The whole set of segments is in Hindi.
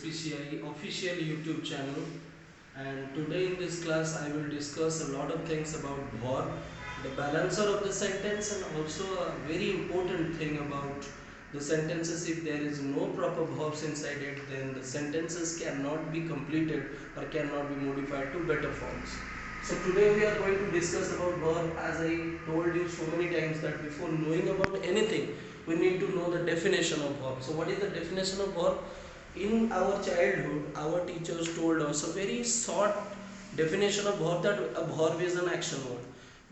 official YouTube channel, and today in this class I will discuss a lot of things about verb, the balancer of the sentence, and also a very important thing about the sentences. If there is no proper verbs inside it, then the sentences cannot be completed or cannot be modified to better forms. So today we are going to discuss about verb. As I told you so many times that before knowing about anything, we need to know the definition of verb. So what is the definition of verb? In our childhood, our teachers told us a very short definition of verb, that a verb is an action word.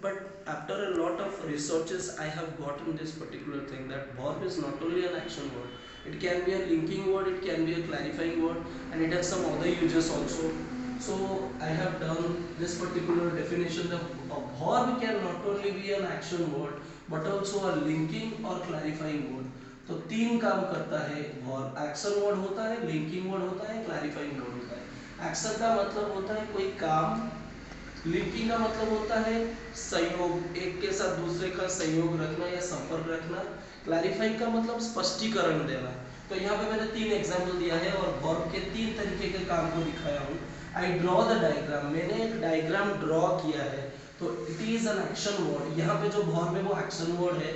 But after a lot of researches, I have gotten this particular thing, that verb is not only an action word. It can be a linking word, it can be a clarifying word, and it has some other uses also. So I have done this particular definition that a verb can not only be an action word but also a linking or clarifying word. तो तीन काम करता है वर्ब. एक्शन वर्ड होता है, लिंकिंग वर्ड होता है, क्लैरिफाइंग वर्ड होता है. एक्शन का मतलब होता है कोई काम, लिंकिंग का मतलब होता है सहयोग, एक के साथ दूसरे का सहयोग रखना या संपर्क रखना. क्लैरिफाइंग का मतलब स्पष्टीकरण देना. तो यहाँ पे मैंने तीन एग्जाम्पल दिया है और वर्ब के तीन तरीके के काम को दिखाया हूँ. आई ड्रॉ द डायग्राम, मैंने एक डायग्राम ड्रॉ किया है, तो it is an action word. यहाँ पे जो वर्ब है वो एक्शन वर्ड है.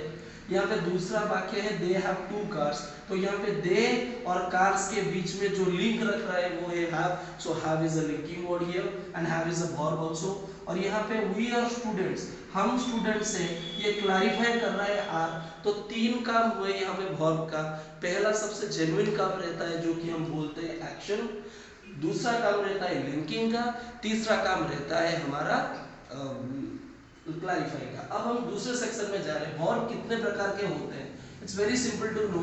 यहाँ पे दूसरा वाक्य है दे हैव टू कार्स, तो यहाँ पे दे और कार्स के बीच में जो लिंक रख रहा है वो है have. So have is a linking word here and have is a verb also. और यहाँ पे वी आर स्टूडेंट्स, हम स्टूडेंट्स हैं, ये क्लैरिफाई कर रहा है आर. तो तीन काम हुए यहाँ पे वर्ब का. पहला सबसे जेन्युइन काम रहता है जो कि हम बोलते हैं एक्शन, दूसरा काम रहता है लिंकिंग का, तीसरा काम रहता है हमारा क्लैरिफाई का. अब हम दूसरे सेक्शन में जा रहे हैं. वर्ब कितने प्रकार के होते हैं? It's very simple to know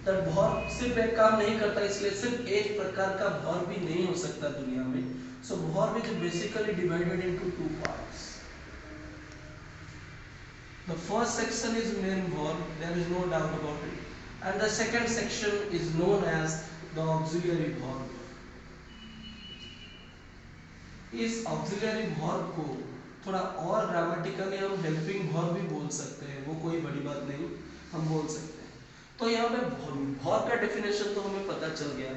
that verb सिर्फ एक काम नहीं करता, इसलिए सिर्फ एक प्रकार का वर्ब भी नहीं हो सकता दुनिया में. So verb is basically divided into two parts. The first section is main verb, there is no doubt about it, and the second section is known as the auxiliary verb. इस auxiliary verb को थोड़ा और ग्रामेटिकली हम हेल्पिंग वर्ब भी बोल सकते हैं, वो कोई बड़ी बात नहीं, हम बोल सकते हैं. तो यहाँ पे वर्ब का डेफिनेशन तो हमें पता चल गया.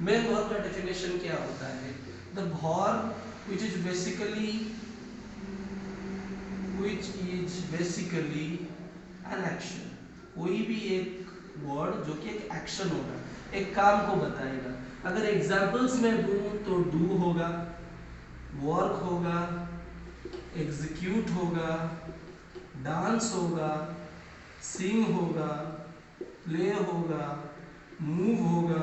मेन वर्ब का डेफिनेशन क्या होता है? The verb which is basically an action. कोई भी एक वर्ड जो कि एक एक्शन होगा, एक काम को बताएगा. अगर एग्जांपल्स में दूं तो डू होगा, वर्क होगा, एग्जीक्यूट होगा, डांस होगा, सिंग होगा, प्ले होगा, मूव होगा.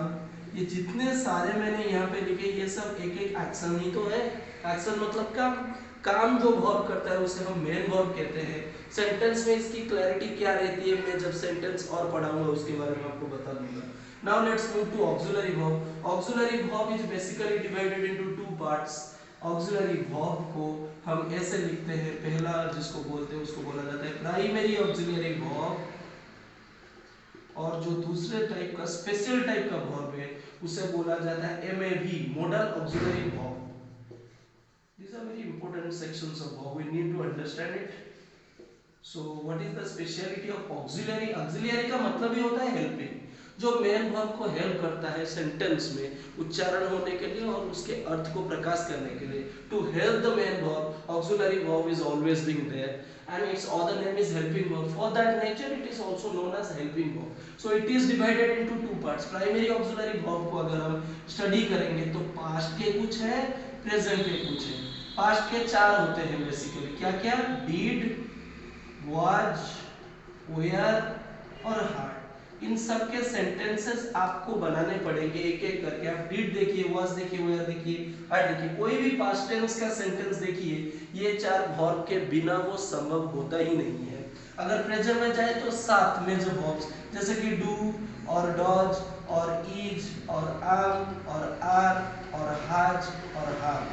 ये जितने सारे मैंने यहाँ पे लिखे, ये सब एक एक एक्शन ही तो है. एक्शन मतलब काम जो वर्ब करता है उसे हम मेन वर्ब कहते हैं. सेंटेंस में इसकी क्लैरिटी क्या रहती है, मैं जब सेंटेंस और पढ़ाऊंगा उसके बारे में आपको बता दूंगा. Now let's move to auxiliary verb. Auxiliary verb is basically divided into two parts. Auxiliary verb को हम ऐसे लिखते हैं, पहला जिसको बोलते हैं उसको बोला जाता है प्राइमरी ऑक्सिलरी वर्ब, और जो दूसरे टाइप का स्पेशल टाइप का वर्ब है उसे बोला जाता है MAV, model auxiliary verb. These are very important sections of verb. We need to understand it. So, what is the speciality of auxiliary? Auxiliary का मतलब ही होता है helping, जो मेन वर्ब को हेल्प करता है सेंटेंस में उच्चारण होने के लिए और उसके अर्थ को प्रकाश करने के लिए. To help the main verb, auxiliary verb is always being there and its other name is helping verb. For that nature it is also known as helping verb. So it is divided into two parts. Primary auxiliary verb को अगर हम स्टडी करेंगे तो पास्ट के कुछ है, प्रेजेंट के कुछ है. पास्ट के चार होते हैं बेसिकली. क्या क्या? डिड, वाज, वेयर और हार्ड. इन सब के सेंटेंसेस आपको बनाने पड़ेंगे एक एक करके. आप डिड देखिए, वाज देखिए, वेयर देखिए, हार्ड देखिए. कोई भी पास्ट टेंस का सेंटेंस देखिए, ये चार वर्ब के बिना वो संभव होता ही नहीं है. अगर प्रेजेंट में जाए तो सात मेजर वर्ब्स जैसे कि डू और डज और इज और आम और आर और हैज और हैव,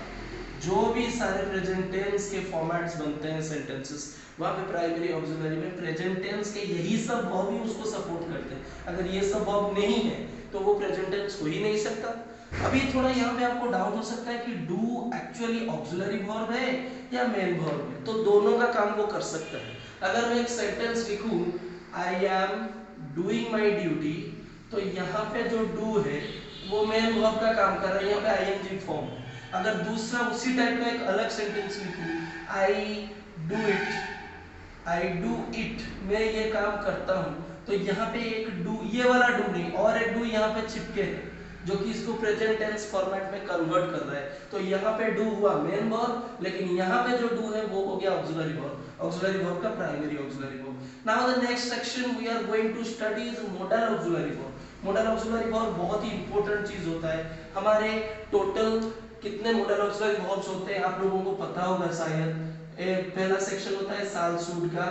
जो भी सारे प्रेजेंट टेंस के फॉर्मेट्स बनते हैं सेंटेंसेस, वहाँ पे प्राइमरी ऑक्सिलरी में प्रेजेंट टेंस के यही सब वर्ब ही उसको सपोर्ट करते हैं. अगर ये सब वर्ब नहीं है तो वो प्रेजेंट टेंस हो ही नहीं सकता. अभी थोड़ा यहाँ पे आपको डाउट हो सकता है कि डू एक्चुअली ऑक्सिलरी वर्ब है या मेन वर्ब है. तो दोनों का काम वो कर सकता है. अगर मैं एक सेंटेंस लिखूं, I am doing my duty, तो यहाँ पे जो डू है वो मेन वर्ब का काम कर रहा है, यहाँ पे आईएनजी फॉर्म। अगर दूसरा उसी टाइप का एक अलग सेंटेंस लिखूं, आई डू इट, मैं ये काम करता हूँ, तो यहाँ पे एक डू, ये वाला डू नहीं, और एक डू यहाँ पे चिपके है जो कि इसको प्रेजेंट टेंस फॉर्मेट में कन्वर्ट कर रहा है। तो यहाँ पे डू हुआ मेन वर्ब, लेकिन यहाँ पे जो डू है वो हो गया ऑक्सिलरी वर्ब, ऑक्सिलरी वर्ब का primary auxiliary verb. Now the next section we are going to study is modal auxiliary verb. Modal auxiliary verb बहुत ही इंपॉर्टेंट चीज होता है। हमारे टोटल कितने मॉडल ऑक्सिलरी वर्ब्स होते हैं आप लोगों को पता होगा शायद। पहला सेक्शन होता है साल सूट का,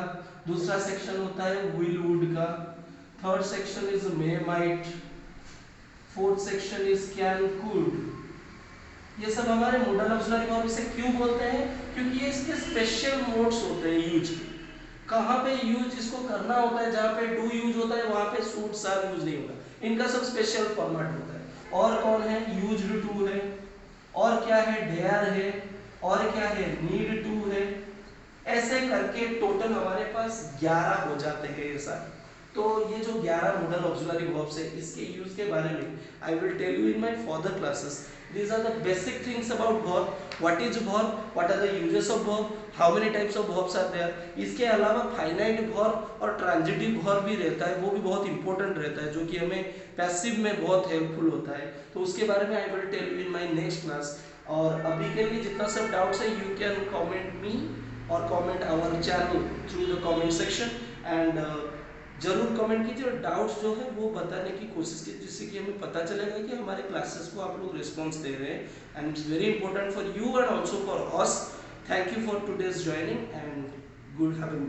दूसरा सेक्शन होता है विल वुड का, third section is may might, fourth section is can could. ये सब हमारे मॉडल ऑक्सिलरी वर्ब। इसे क्यों बोलते हैं? क्योंकि ये इसके स्पेशल मोड्स होते हैं यूज के। कहाँ पे यूज इसको करना होता है, जहाँ पे डू यूज होता है वहां पे सूट साल यूज नहीं होगा, इनका सब स्पेशल फॉर्मेट होता है। और कौन है? यूज्ड टू है, और क्या है? डेयर है, और क्या है? नीड टू है। ऐसे करके टोटल हमारे पास 11 हो जाते हैं ये सारे। तो ये जो 11 मॉडल ऑक्सिलरी वर्ब्स है, इसके यूज के बारे में I will tell you in my further classes. These are the basic things about verb. What is verb? What are the uses of verb? How many types of verbs are there? इसके अलावा फाइनाइट verb और ट्रांजिटिव verb भी रहता है, वो भी बहुत इंपॉर्टेंट रहता है, जो कि हमें पैसिव में बहुत हेल्पफुल होता है। तो उसके बारे में I will tell you in my next class. और अभी के लिए जितना सब डाउट्स है यू कैन कमेंट मी और comment our channel through the comment section. And जरूर कमेंट कीजिए और डाउट्स जो है वो बताने की कोशिश कीजिए, जिससे कि हमें पता चलेगा कि हमारे क्लासेस को आप लोग रिस्पॉन्स दे रहे हैं। And it's very important for you and also for us. Thank you for today's joining and good having.